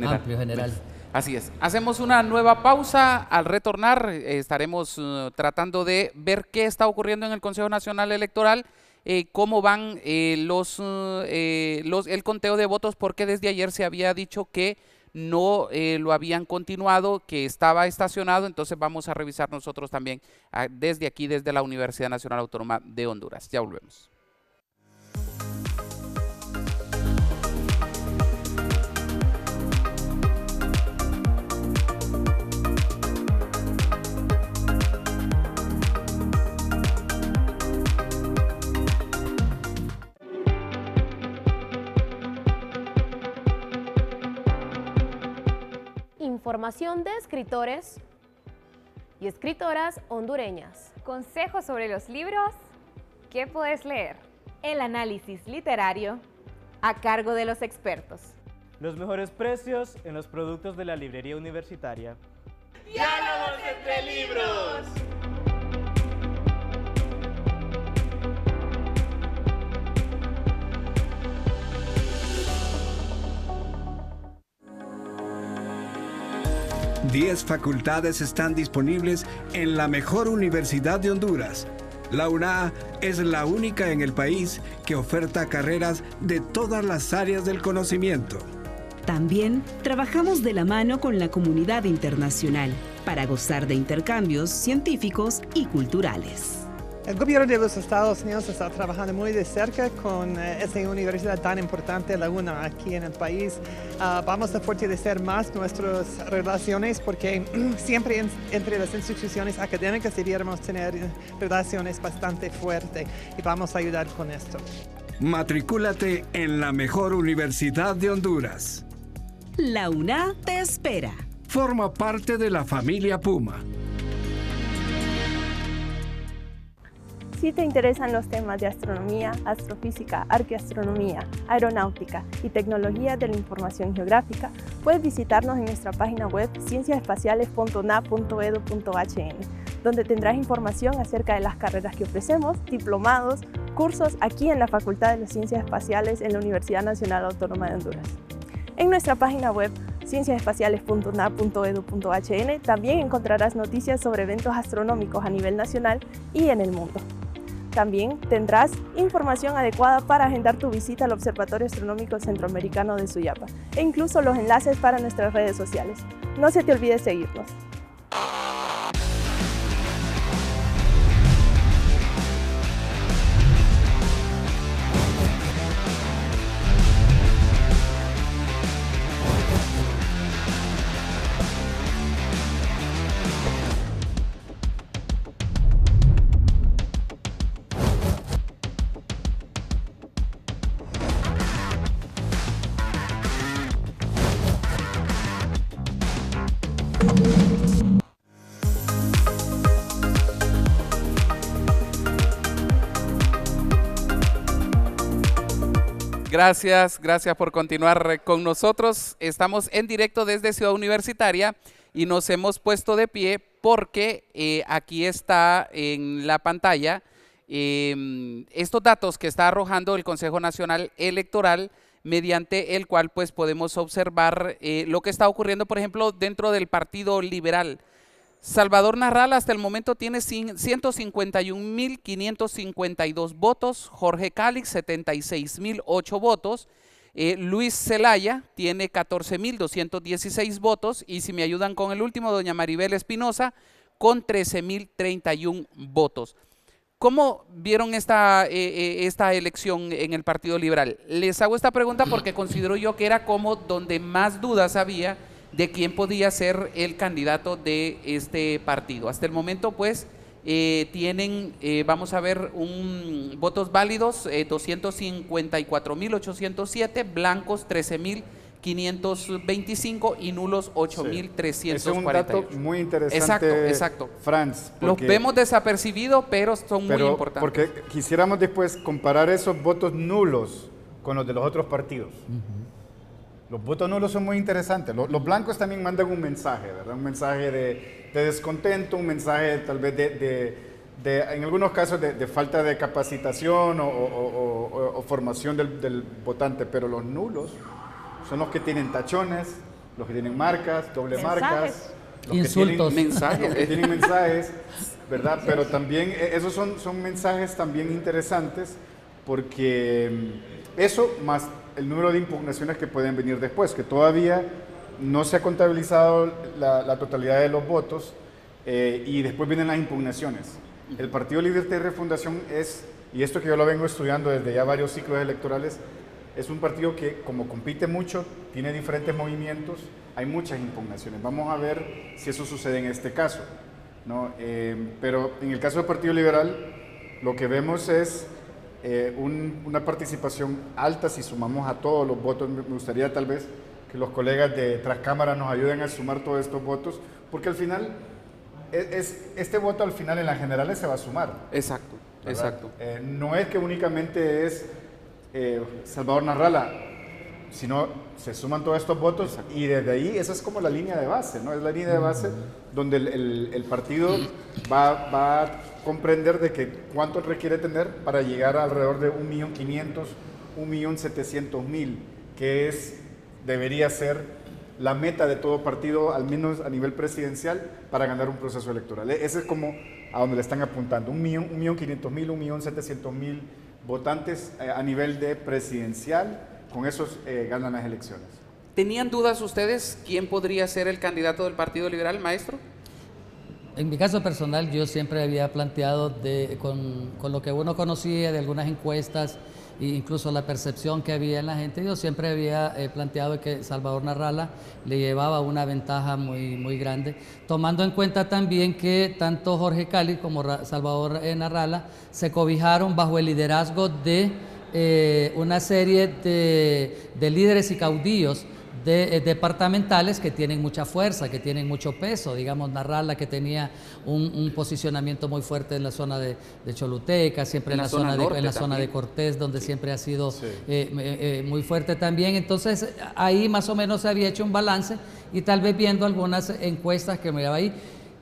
amplio, general. Así es. Hacemos una nueva pausa. Al retornar estaremos tratando de ver qué está ocurriendo en el Consejo Nacional Electoral, cómo van el conteo de votos, porque desde ayer se había dicho que no lo habían continuado, que estaba estacionado. Entonces vamos a revisar nosotros también desde aquí, desde la Universidad Nacional Autónoma de Honduras. Ya volvemos. Información de escritores y escritoras hondureñas. Consejos sobre los libros que puedes leer. El análisis literario a cargo de los expertos. Los mejores precios en los productos de la librería universitaria. ¡Diálogos entre libros! Diez facultades están disponibles en la mejor universidad de Honduras. La UNA es la única en el país que oferta carreras de todas las áreas del conocimiento. También trabajamos de la mano con la comunidad internacional para gozar de intercambios científicos y culturales. El gobierno de los Estados Unidos está trabajando muy de cerca con esta universidad tan importante, la UNA, aquí en el país. Vamos a fortalecer más nuestras relaciones porque siempre entre las instituciones académicas debiéramos tener relaciones bastante fuertes y vamos a ayudar con esto. Matricúlate en la mejor universidad de Honduras. La UNA te espera. Forma parte de la familia Puma. Si te interesan los temas de astronomía, astrofísica, arqueastronomía, aeronáutica y tecnología de la información geográfica, puedes visitarnos en nuestra página web cienciasespaciales.na.edu.hn, donde tendrás información acerca de las carreras que ofrecemos, diplomados, cursos aquí en la Facultad de las Ciencias Espaciales en la Universidad Nacional Autónoma de Honduras. En nuestra página web cienciasespaciales.na.edu.hn también encontrarás noticias sobre eventos astronómicos a nivel nacional y en el mundo. También tendrás información adecuada para agendar tu visita al Observatorio Astronómico Centroamericano de Suyapa e incluso los enlaces para nuestras redes sociales. No se te olvide seguirnos. Gracias por continuar con nosotros. Estamos en directo desde Ciudad Universitaria y nos hemos puesto de pie porque aquí está en la pantalla estos datos que está arrojando el Consejo Nacional Electoral, mediante el cual pues podemos observar lo que está ocurriendo, por ejemplo, dentro del Partido Liberal. Salvador Narral hasta el momento tiene 151.552 votos, Jorge Calix 76.008 votos, Luis Zelaya tiene 14.216 votos y si me ayudan con el último, doña Maribel Espinosa con 13.031 votos. ¿Cómo vieron esta elección en el Partido Liberal? Les hago esta pregunta porque considero yo que era como donde más dudas había de quién podía ser el candidato de este partido. Hasta el momento, pues, tienen, vamos a ver, votos válidos, 254.807, blancos 13.525 y nulos 8.348. Sí. Es un dato muy interesante. Exacto, exacto. Franz. Los vemos desapercibidos, pero son muy importantes. Porque quisiéramos después comparar esos votos nulos con los de los otros partidos. Los votos nulos son muy interesantes. Los blancos también mandan un mensaje, ¿verdad? Un mensaje de descontento, un mensaje tal vez en algunos casos de falta de capacitación o formación del votante, pero los nulos son los que tienen tachones, los que tienen marcas, doble marcas, los insultos, que tienen mensajes, ¿verdad? Pero también esos son mensajes también interesantes, porque eso más el número de impugnaciones que pueden venir después, que todavía no se ha contabilizado la totalidad de los votos, y después vienen las impugnaciones. El Partido Libertad y Refundación es, y esto que yo lo vengo estudiando desde ya varios ciclos electorales, es un partido que, como compite mucho, tiene diferentes movimientos, hay muchas impugnaciones. Vamos a ver si eso sucede en este caso, ¿no? Pero en el caso del Partido Liberal, lo que vemos es una participación alta si sumamos a todos los votos. Me gustaría tal vez que los colegas de Trascámara nos ayuden a sumar todos estos votos, porque al final, este voto al final en las generales se va a sumar. Exacto, ¿verdad? exacto. No es que únicamente es Salvador Narrala, sino se suman todos estos votos. Exacto. Y desde ahí esa es como la línea de base, ¿no? Es la línea de base donde el partido va a comprender de que cuánto requiere tener para llegar a alrededor de 1.500.000, 1.700.000, que debería ser la meta de todo partido, al menos a nivel presidencial, para ganar un proceso electoral. Ese es como a donde le están apuntando, 1.500.000, 1.700.000 votantes a nivel de presidencial. Con esos ganan las elecciones. ¿Tenían dudas ustedes quién podría ser el candidato del Partido Liberal, maestro? En mi caso personal, yo siempre había planteado, con lo que uno conocía de algunas encuestas e incluso la percepción que había en la gente, yo siempre había planteado que Salvador Narrala le llevaba una ventaja muy, muy grande, tomando en cuenta también que tanto Jorge Cali como Salvador Narrala se cobijaron bajo el liderazgo de una serie de líderes y caudillos departamentales que tienen mucha fuerza, que tienen mucho peso. Digamos, Narrala, que tenía un posicionamiento muy fuerte en la zona de Choluteca, siempre en la zona de Cortés, donde siempre ha sido muy fuerte también. Entonces ahí más o menos se había hecho un balance, y tal vez viendo algunas encuestas que me daba ahí.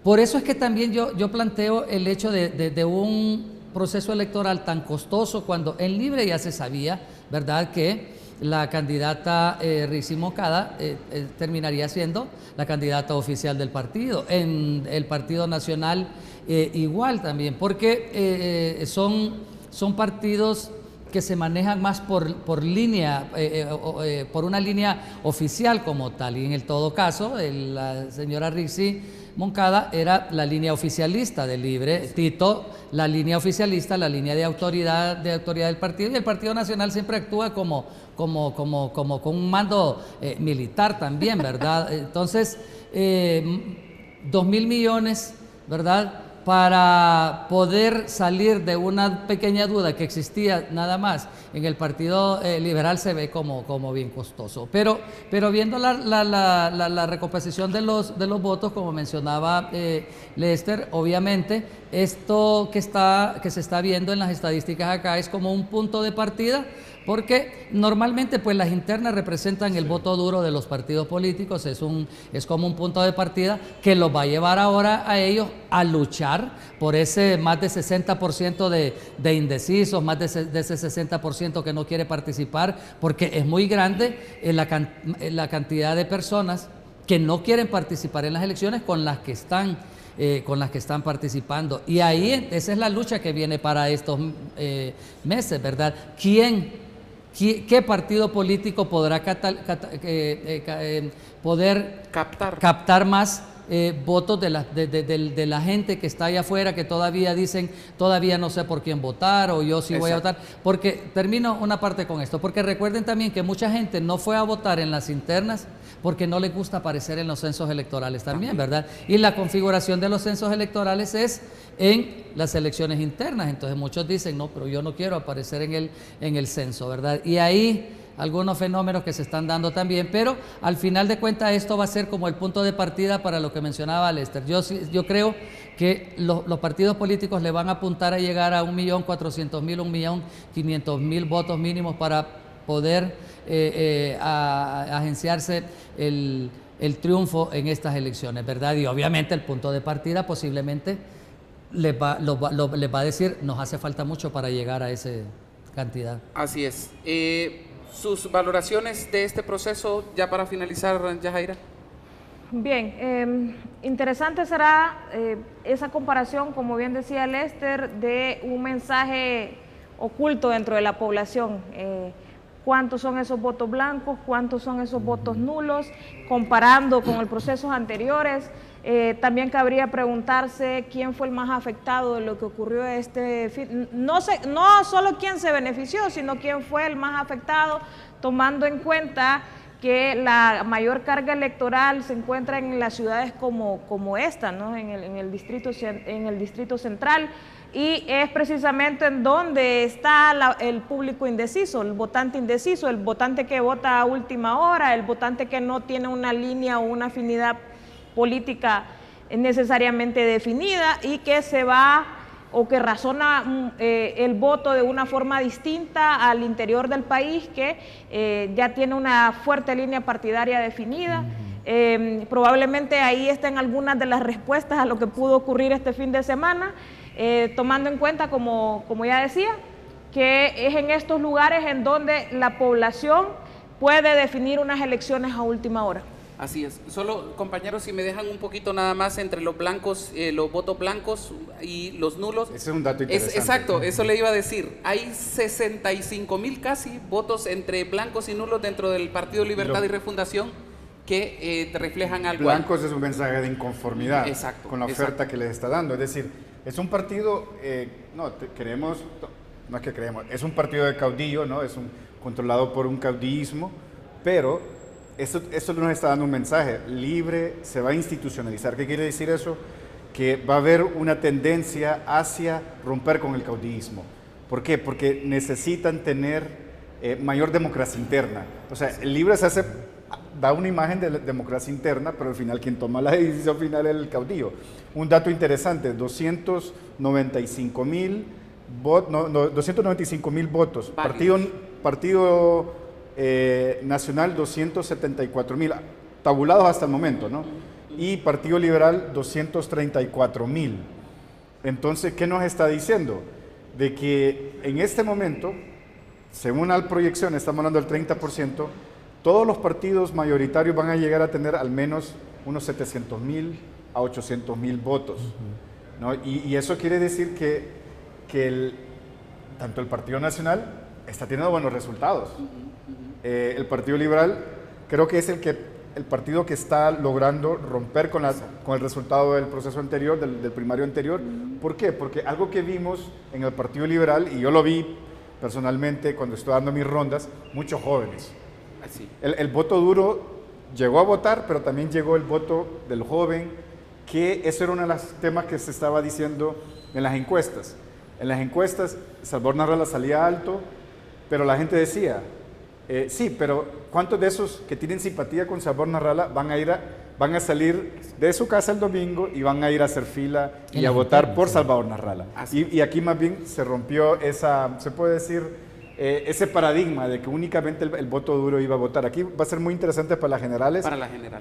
Por eso es que también yo planteo el hecho de un proceso electoral tan costoso, cuando en Libre ya se sabía, ¿verdad?, que la candidata Rixi Moncada terminaría siendo la candidata oficial del partido. En el Partido Nacional igual también, porque son partidos que se manejan más por línea, por una línea oficial como tal, y en el todo caso la señora Rixi Moncada era la línea oficialista de Libre, Tito la línea oficialista, la línea de autoridad del partido, y el Partido Nacional siempre actúa como con un mando militar también, ¿verdad? Entonces, 2.000 millones, ¿verdad?, para poder salir de una pequeña duda que existía nada más en el Partido Liberal, se ve como bien costoso. Pero viendo la recomposición de los votos, como mencionaba Lester, obviamente esto que se está viendo en las estadísticas acá es como un punto de partida, porque normalmente pues las internas representan el voto duro de los partidos políticos, es como un punto de partida que los va a llevar ahora a ellos a luchar por ese más de 60% de indecisos, más de ese 60% que no quiere participar, porque es muy grande la cantidad de personas que no quieren participar en las elecciones con las que están participando. Y ahí esa es la lucha que viene para estos meses, ¿verdad? ¿Qué partido político podrá captar más votos de la gente que está allá afuera, que todavía dicen, todavía no sé por quién votar, o yo sí voy a votar? Porque termino una parte con esto, porque recuerden también que mucha gente no fue a votar en las internas porque no les gusta aparecer en los censos electorales también, ¿verdad? Y la configuración de los censos electorales es en las elecciones internas, entonces muchos dicen, no, pero yo no quiero aparecer en el censo, ¿verdad? Y ahí algunos fenómenos que se están dando también, pero al final de cuentas esto va a ser como el punto de partida para lo que mencionaba Lester. Yo creo que los partidos políticos le van a apuntar a llegar a 1.400.000, 1.500.000 votos mínimos para poder agenciarse el triunfo en estas elecciones, ¿verdad? Y obviamente el punto de partida posiblemente les va a decir, nos hace falta mucho para llegar a esa cantidad. Así es. ¿Sus valoraciones de este proceso ya para finalizar, Yajaira? Bien, interesante será esa comparación, como bien decía Lester, de un mensaje oculto dentro de la población. ¿Cuántos son esos votos blancos? ¿Cuántos son esos votos nulos? Comparando con los procesos anteriores. También cabría preguntarse quién fue el más afectado de lo que ocurrió este fin. No solo quién se benefició, sino quién fue el más afectado, tomando en cuenta que la mayor carga electoral se encuentra en las ciudades como esta, ¿no? en el distrito central, y es precisamente en donde está el público indeciso, el votante indeciso, el votante que vota a última hora, el votante que no tiene una línea o una afinidad política necesariamente definida y que se va o que razona el voto de una forma distinta al interior del país, que ya tiene una fuerte línea partidaria definida. Probablemente ahí estén algunas de las respuestas a lo que pudo ocurrir este fin de semana, tomando en cuenta, como ya decía, que es en estos lugares en donde la población puede definir unas elecciones a última hora. Así es. Solo, compañeros, si me dejan un poquito nada más entre los blancos, los votos blancos y los nulos. Ese es un dato interesante. Exacto, eso le iba a decir. Hay 65.000 casi votos entre blancos y nulos dentro del Partido Libertad y Refundación que reflejan algo. Blancos es un mensaje de inconformidad con la oferta que les está dando. Es decir, es un partido, es un partido de caudillo, ¿no? Es controlado por un caudillismo, pero Esto nos está dando un mensaje, libre, se va a institucionalizar. ¿Qué quiere decir eso? Que va a haber una tendencia hacia romper con el caudillismo. ¿Por qué? Porque necesitan tener mayor democracia interna. O sea, el libre da una imagen de democracia interna, pero al final quien toma la decisión final es el caudillo. Un dato interesante, 295.000 votos. Partido Nacional 274.000, tabulados hasta el momento, ¿no? Y Partido Liberal 234.000. Entonces, ¿qué nos está diciendo? De que en este momento, según la proyección, estamos hablando del 30%, todos los partidos mayoritarios van a llegar a tener al menos unos 700.000 a 800.000 votos, ¿no? Y eso quiere decir que tanto el Partido Nacional está teniendo buenos resultados. El Partido Liberal creo que es el partido que está logrando romper con el resultado del proceso anterior, del primario anterior. ¿Por qué? Porque algo que vimos en el Partido Liberal, y yo lo vi personalmente cuando estoy dando mis rondas, muchos jóvenes. El voto duro llegó a votar, pero también llegó el voto del joven, que eso era uno de los temas que se estaba diciendo en las encuestas. En las encuestas, Salvador Narrala salía alto, pero la gente decía, sí, pero ¿cuántos de esos que tienen simpatía con Salvador Narrala van a salir de su casa el domingo y van a ir a hacer fila y a votar por Salvador Narrala? Y aquí más bien se rompió se puede decir, ese paradigma de que únicamente el voto duro iba a votar. Aquí va a ser muy interesante para las generales.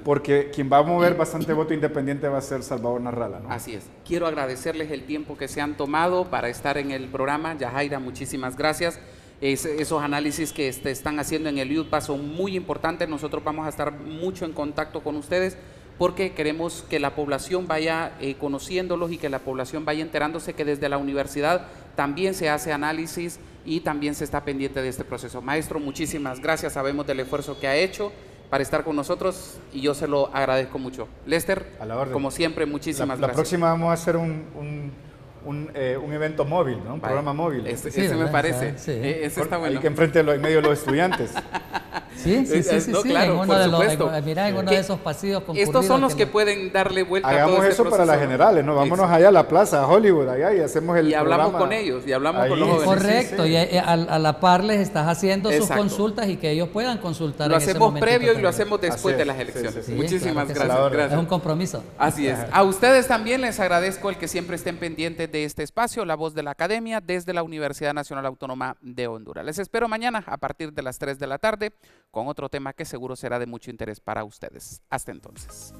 Porque quien va a mover bastante voto independiente va a ser Salvador Narrala, ¿no? Así es. Quiero agradecerles el tiempo que se han tomado para estar en el programa. Yajaira, muchísimas gracias. Esos análisis que están haciendo en el UTPA son muy importantes. Nosotros vamos a estar mucho en contacto con ustedes porque queremos que la población vaya conociéndolos y que la población vaya enterándose que desde la universidad también se hace análisis y también se está pendiente de este proceso. Maestro, muchísimas gracias. Sabemos del esfuerzo que ha hecho para estar con nosotros y yo se lo agradezco mucho. Lester, como siempre, muchísimas gracias. La próxima vamos a hacer un evento móvil, ¿no? Un programa móvil. Ese me parece. Ese está bueno. Ahí que enfrente en medio de los estudiantes. Sí, No, claro, en uno por de supuesto. Mira, en uno de esos pasillos concurridos. Estos son los que pueden darle vuelta a todo hagamos este eso para proceso, las generales, ¿no? Vámonos allá a la plaza, a Hollywood, allá, y hacemos el y hablamos programa con ellos, y hablamos ahí. con los jóvenes. Correcto, Sí. y a la par les estás haciendo sus Exacto. consultas y que ellos puedan consultar. Lo en ese hacemos momentito previo y lo también. hacemos después Así de es, las elecciones. Sí, Muchísimas claro que sí. gracias. Es un compromiso. Así es. A ustedes también les agradezco el que siempre estén pendientes de este espacio, La Voz de la Academia, desde la Universidad Nacional Autónoma de Honduras. Les espero mañana a partir de las 3 de la tarde con otro tema que seguro será de mucho interés para ustedes. Hasta entonces.